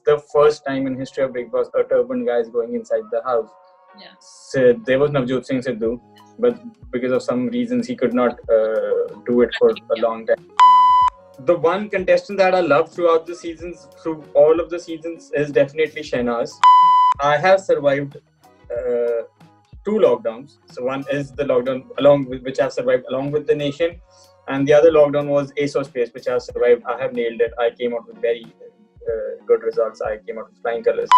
The first time in history of Bigg Boss a turban guy is going inside the house. Yeah. So there was Navjot Singh Sidhu, but because of some reasons he could not do it for a long time. The one contestant that I love throughout the seasons, through all of the seasons, is definitely Shehnaz. I have survived two lockdowns. So one is the lockdown which I've survived along with the nation, and the other lockdown was ASO Space, which I've survived. I have nailed it. I came out with very good results. I came out with flying colors.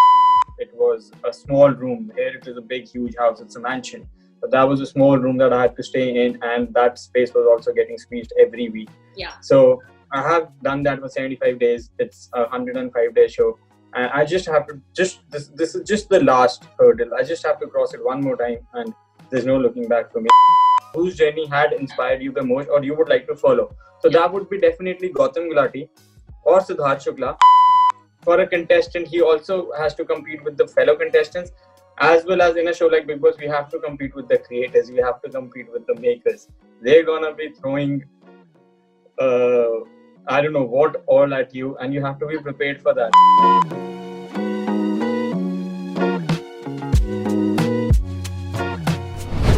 It was a small room. Here it is a big, huge house. It's a mansion. But that was a small room that I had to stay in, and that space was also getting squeezed every week. Yeah. So I have done that for 75 days. It's a 105-day show. And I just have to, this is just the last hurdle. I just have to cross it one more time, and there's no looking back for me. Whose journey had inspired you the most, or you would like to follow? So that would be definitely Gautam Gulati or Sidharth Shukla. For a contestant, he also has to compete with the fellow contestants, as well as in a show like Bigg Boss, we have to compete with the creators. We have to compete with the makers. They're gonna be throwing, I don't know what all at you, and you have to be prepared for that.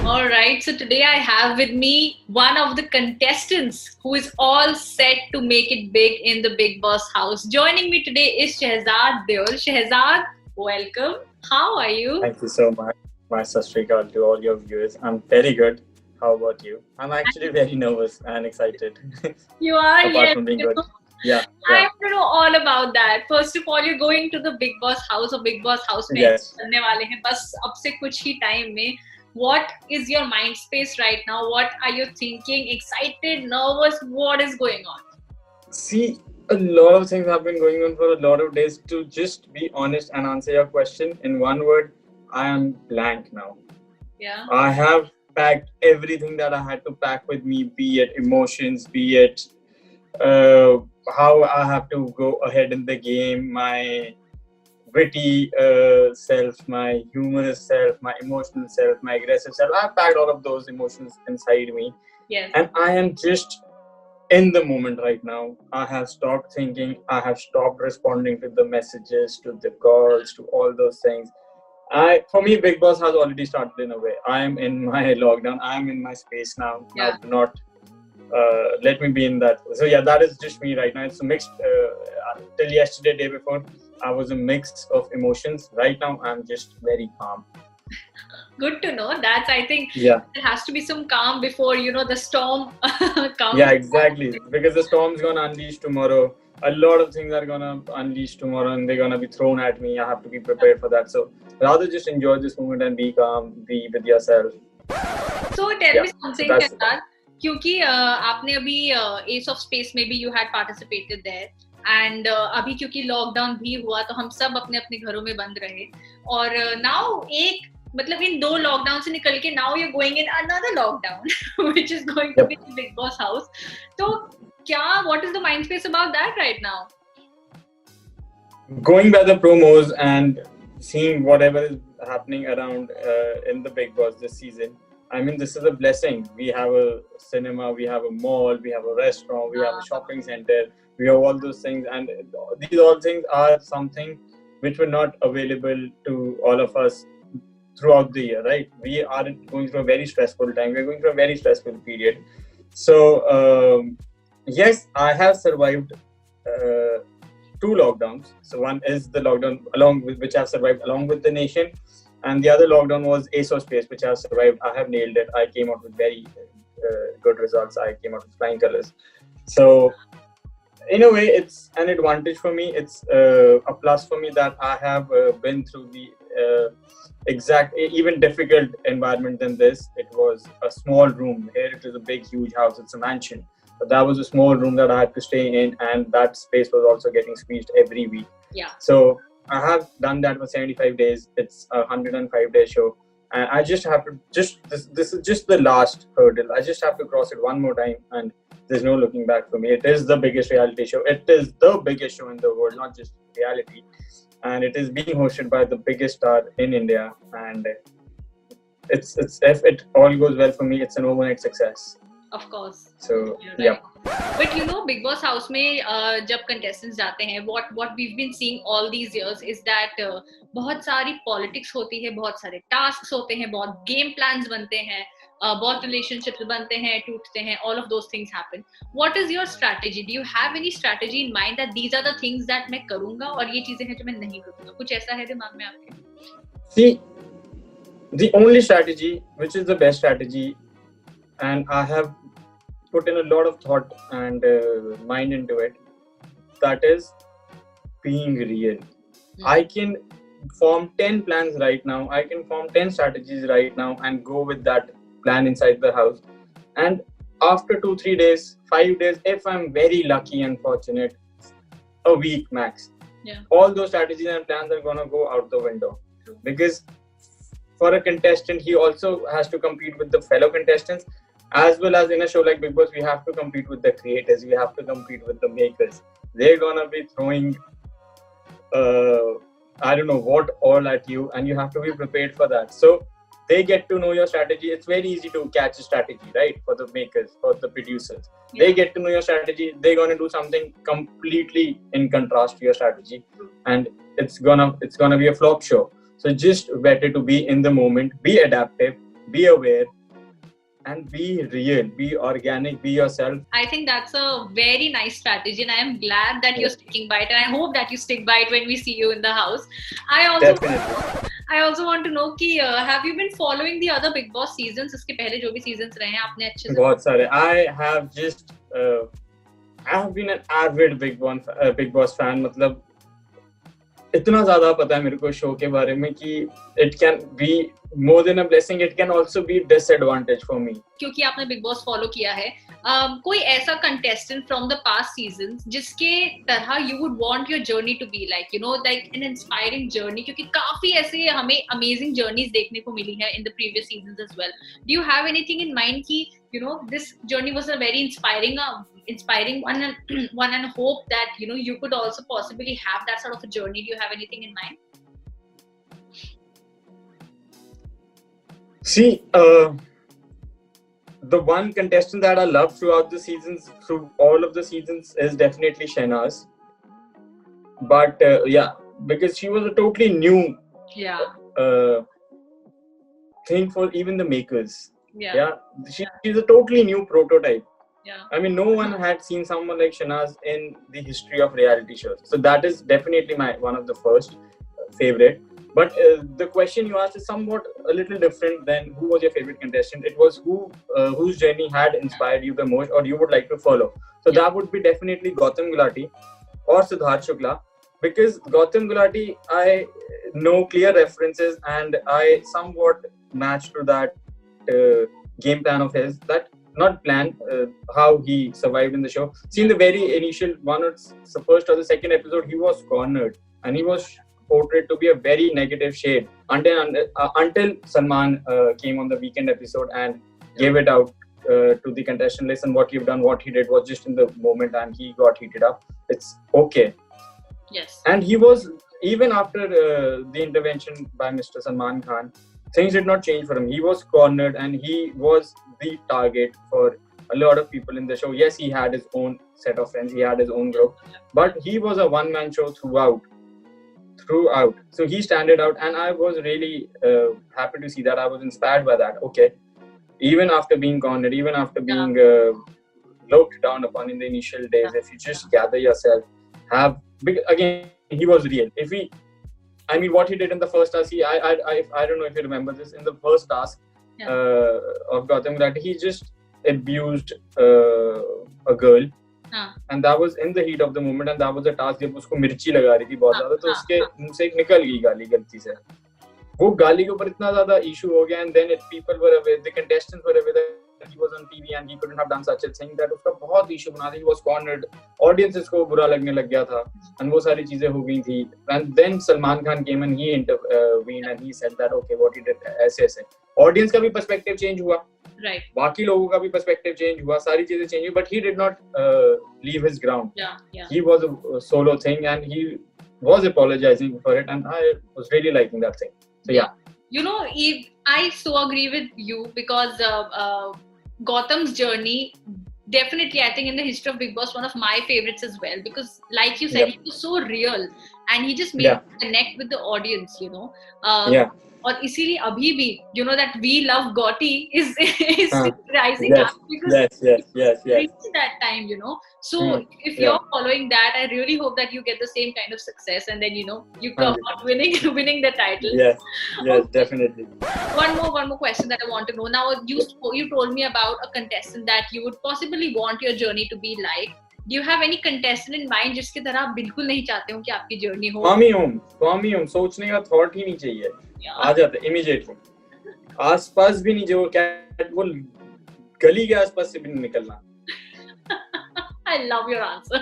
Alright, so today I have with me one of the contestants who is all set to make it big in the Bigg Boss house. Joining me today is Shehzad Deol. Shehzad, welcome. How are you? Thank you so much. My Sastrikal to all your viewers. I'm very good. How about you? I'm actually very nervous and excited. You are, Apart from being good. Yeah. I want to know all about that. First of all, you're going to the Bigg Boss house or Bigg Boss house में करने वाले हैं बस अब से कुछ ही time में. What is your mind space right now? What are you thinking? Excited, nervous? What is going on? See, a lot of things have been going on for a lot of days. To just be honest and answer your question in one word, I am blank now. Yeah. I have packed everything that I had to pack with me, be it emotions, be it how I have to go ahead in the game, my witty self, my humorous self, my emotional self, my aggressive self. I've packed all of those emotions inside me. Yes. And I am just in the moment right now. I have stopped thinking. I have stopped responding to the messages, to the calls, to all those things. For me, Bigg Boss has already started in a way. I am in my lockdown. I am in my space now. Yeah. Now, not let me be in that. So yeah, that is just me right now. It's a mixed. Till yesterday, day before, I was a mix of emotions. Right now, I'm just very calm. Good to know. That's, I think, yeah. There has to be some calm before, the storm comes. Yeah, exactly. Because the storm's gonna unleash tomorrow. A lot of things are gonna unleash tomorrow, and they're gonna be thrown at me. I have to be prepared for that. So rather just enjoy this moment and be calm, be with yourself. So tell me something, Shehzad. क्योंकि आपने अभी Ace of Space में भी you had participated there, and अभी क्योंकि lockdown भी हुआ तो हम सब अपने अपने घरों में बंद रहे और now मतलब इन दो लॉकडाउन से निकल के now you're going in another lockdown which is going to be the Bigg Boss house. तो क्या what is the mind space about that right now? Going by the promos and seeing whatever is happening around in the Bigg Boss this season, I mean, this is a blessing. We have a cinema, we have a mall, we have a restaurant, we have a shopping center, we have all those things, and these all things are something which were not available to all of us throughout the year, right? We are going through a very stressful time. We're going through a very stressful period. So, yes, I have survived two lockdowns. So one is the lockdown which I've survived along with the nation. And the other lockdown was ASO Space, which I survived. I have nailed it. I came out with very good results. I came out with flying colors. So, in a way, it's an advantage for me. It's a plus for me that I have been through the even difficult environment than this. It was a small room. Here it is a big, huge house. It's a mansion. But that was a small room that I had to stay in, and that space was also getting squeezed every week. Yeah. So I have done that for 75 days. It's a 105-day show. And I just have to, this is just the last hurdle. I just have to cross it one more time, and there's no looking back for me. It is the biggest reality show. It is the biggest show in the world, not just reality. And it is being hosted by the biggest star in India. And it's if it all goes well for me, it's an overnight success. Of course. So, You're yeah. right. But you know, Big Boss House में जब contestants जाते हैं, what we've been seeing all these years is that बहुत सारी politics होती है, बहुत सारे tasks होते हैं, बहुत game plans बनते हैं, बहुत relationships बनते हैं, टूटते हैं, all of those things happen. What is your strategy? Do you have any strategy in mind that these are the things that मैं करूँगा और ये चीजें हैं जो मैं नहीं करूँगा? कुछ ऐसा है दिमाग में आपके? See, the only strategy, which is the best strategy, and I have put in a lot of thought and mind into it, that is being real. I can form 10 plans right now, I can form 10 strategies right now and go with that plan inside the house, and after 2-3 days, 5 days, if I'm very lucky and fortunate, a week max, all those strategies and plans are gonna go out the window. Because for a contestant, he also has to compete with the fellow contestants, as well as in a show like Bigg Boss, we have to compete with the creators, we have to compete with the makers. They're gonna be throwing I don't know what all at you, and you have to be prepared for that. So they get to know your strategy. It's very easy to catch a strategy, right? For the makers, for the producers, they get to know your strategy. They're gonna do something completely in contrast to your strategy, and it's gonna be a flop show. So just better to be in the moment, be adaptive, be aware, and be real, be organic, be yourself. I think that's a very nice strategy, and I am glad that you're sticking by it, and I hope that you stick by it when we see you in the house. I also want to know कि have you been following the other Bigg Boss seasons? इसके पहले जो भी seasons रहे हैं आपने अच्छे से बहुत सारे. I have been an avid Bigg Boss fan. मतलब इतना ज़्यादा पता है मेरे को शो के बारे में कि it can be more than a blessing, it can also be disadvantage for me. क्योंकि आपने बिग बॉस फॉलो किया है, कोई ऐसा contestant from the past seasons जिसके तरह you would want your journey to be like, you know, like an inspiring journey, क्योंकि काफी ऐसे हमें अमेजिंग जर्नीज देखने को मिली है in the previous seasons as well. Do you have anything in mind कि you know this journey was a very inspiring one and hope that you know you could also possibly have that sort of a journey? Do you have anything in mind? See, the one contestant that I love throughout the seasons, through all of the seasons, is definitely Shehnaz. But because she was a totally new thing for even the makers. She's a totally new prototype. I mean, no one had seen someone like Shehnaz in the history of reality shows. So that is definitely one of the first favorite. But the question you asked is somewhat a little different than who was your favorite contestant. It was whose journey had inspired you the most or you would like to follow. So that would be definitely Gautam Gulati or Sidharth Shukla. Because Gautam Gulati, I know clear references and I somewhat match to that game plan of his, that not plan, how he survived in the show. See, in the very initial the first or the second episode, he was cornered and he was portrayed to be a very negative shade until Salman came on the weekend episode and gave it out to the contestant. Listen, what you've done, what he did was just in the moment and he got heated up. It's okay. Yes. And he was, even after the intervention by Mr. Salman Khan, things did not change for him. He was cornered and he was the target for a lot of people in the show. Yes, he had his own set of friends, he had his own group, but he was a one-man show throughout. So he standed out and I was really happy to see that. I was inspired by that. Okay, even after being cornered, even after being looked down upon in the initial days, if you just gather yourself, again, he was real. What he did in the first task, I don't know if you remember this, in the first task of Gautam Gulati, he just abused a girl. And that was in the heat of the moment, and that was a task जब उसको मिर्ची लगा रही थी बहुत ज़्यादा, तो उसके मुंह से एक निकल गई गाली गलती से. वो गाली के ऊपर इतना ज़्यादा issue हो गया, and then people were aware, the contestants were aware that he was on TV and he couldn't have done such a thing, that उसका बहुत issue बना था. He was cornered, audiences को बुरा लगने लग गया था, and वो सारी चीजें हो गई थी. And then Salman Khan came and he intervened and he said that okay, what he did ऐसे. Audience का भी perspective change हुआ. Right. बाकी लोगों का भी perspective change हुआ, सारी चीजें change हुई, but he did not leave his ground. He was a solo thing and he was apologizing for it, and I was really liking that thing. So you know, I so agree with you because Gautam's journey definitely, I think in the history of Bigg Boss, one of my favorites as well, because like you said, he was so real and he just made you connect with the audience, you know. और इसीलिए अभी भी you know that we love Gotti is rising up because reached that time, you know. So if you're following that, I really hope that you get the same kind of success and then you know you come out winning the title. Yes, definitely. One more question that I want to know. Now you told me about a contestant that you would possibly want your journey to be like. Do you have any contestant in mind जिसकी तरह आप बिल्कुल नहीं चाहते हो कि आपकी journey हो? स्वामी ओम सोचने का थॉट ही नहीं चाहिए, आ जाते इमीडिएटली. आसपास भी नहीं, जो वो गली के आसपास से भी नहीं निकलना. I love your answer.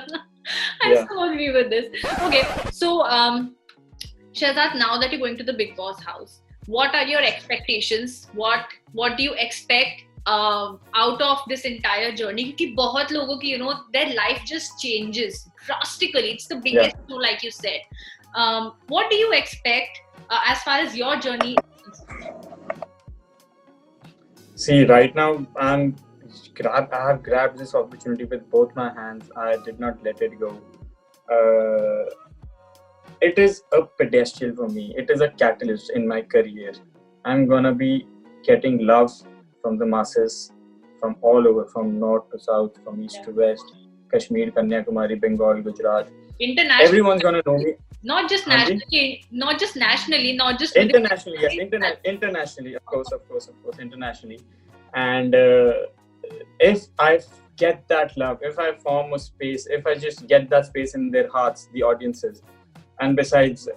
I so agree with this. Okay, so Shehzad, now that you're going to the Bigg Boss house, what are your expectations? What do you expect out of this entire journey? Because बहुत लोगों की, you know, their life just changes drastically. It's the biggest show, like you said. What do you expect as far as your journey is concerned? See, right now I have grabbed this opportunity with both my hands. I did not let it go. It is a pedestal for me. It is a catalyst in my career. I'm gonna be getting love from the masses, from all over, from north to south, from east to west, Kashmir, Kanyakumari, Bengal, Gujarat. Internationally, everyone's gonna know me. Not just nationally, not just internationally. Yes, internationally, of course, internationally. And if I get that love, if I form a space, if I just get that space in their hearts, the audiences, and besides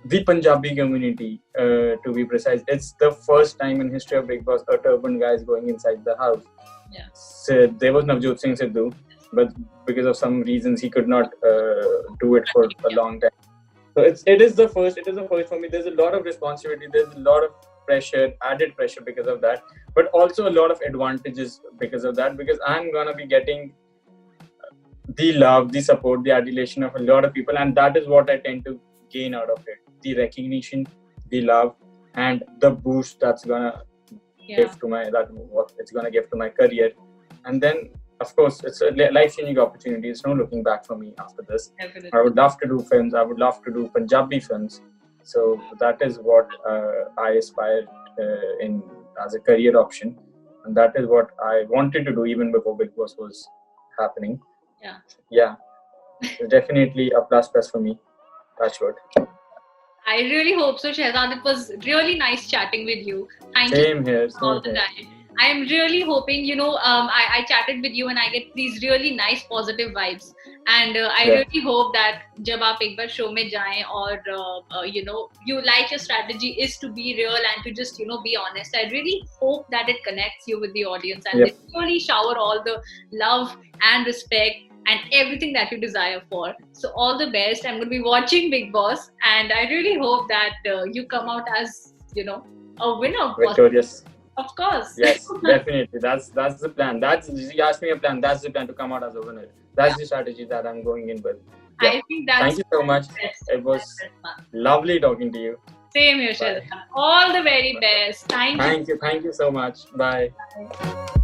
the Punjabi community, to be precise, it's the first time in history of Bigg Boss a turban guy is going inside the house. So there was Navjot Singh Sidhu, but because of some reasons he could not do it for a long time. So it is the first for me. There's a lot of responsibility, there's a lot of pressure, added pressure because of that, but also a lot of advantages because of that, because I'm gonna be getting the love, the support, the adulation of a lot of people, and that is what I tend to gain out of it. The recognition, the love, and the boost that's gonna give to what it's gonna give to my career. And then of course it's a life-changing opportunity. It's no looking back for me after this. Definitely. I would love to do films. I would love to do Punjabi films. So that is what I aspired in as a career option, and that is what I wanted to do even before Bigg Boss was happening. Definitely a plus for me. That's good. I really hope so, Shehzad. It was really nice chatting with you. Thank Same you here. all the time. I'm really hoping, you know, I chatted with you and I get these really nice positive vibes. And I really hope that जब आप एक बार show में जाएं और you know, you like your strategy is to be real and to just, you know, be honest. I really hope that it connects you with the audience and they really shower all the love and respect and everything that you desire for. So all the best. I'm going to be watching Bigg Boss and I really hope that you come out as, you know, a winner. Victorious. Of course. Yes, definitely. That's the plan. You asked me a plan. That's the plan, to come out as a winner. That's the strategy that I'm going in with. I think that's. Thank you so much. It was lovely talking to you. Same here, Shehzad. All the very best. Thank you. Thank you so much. Bye. Bye.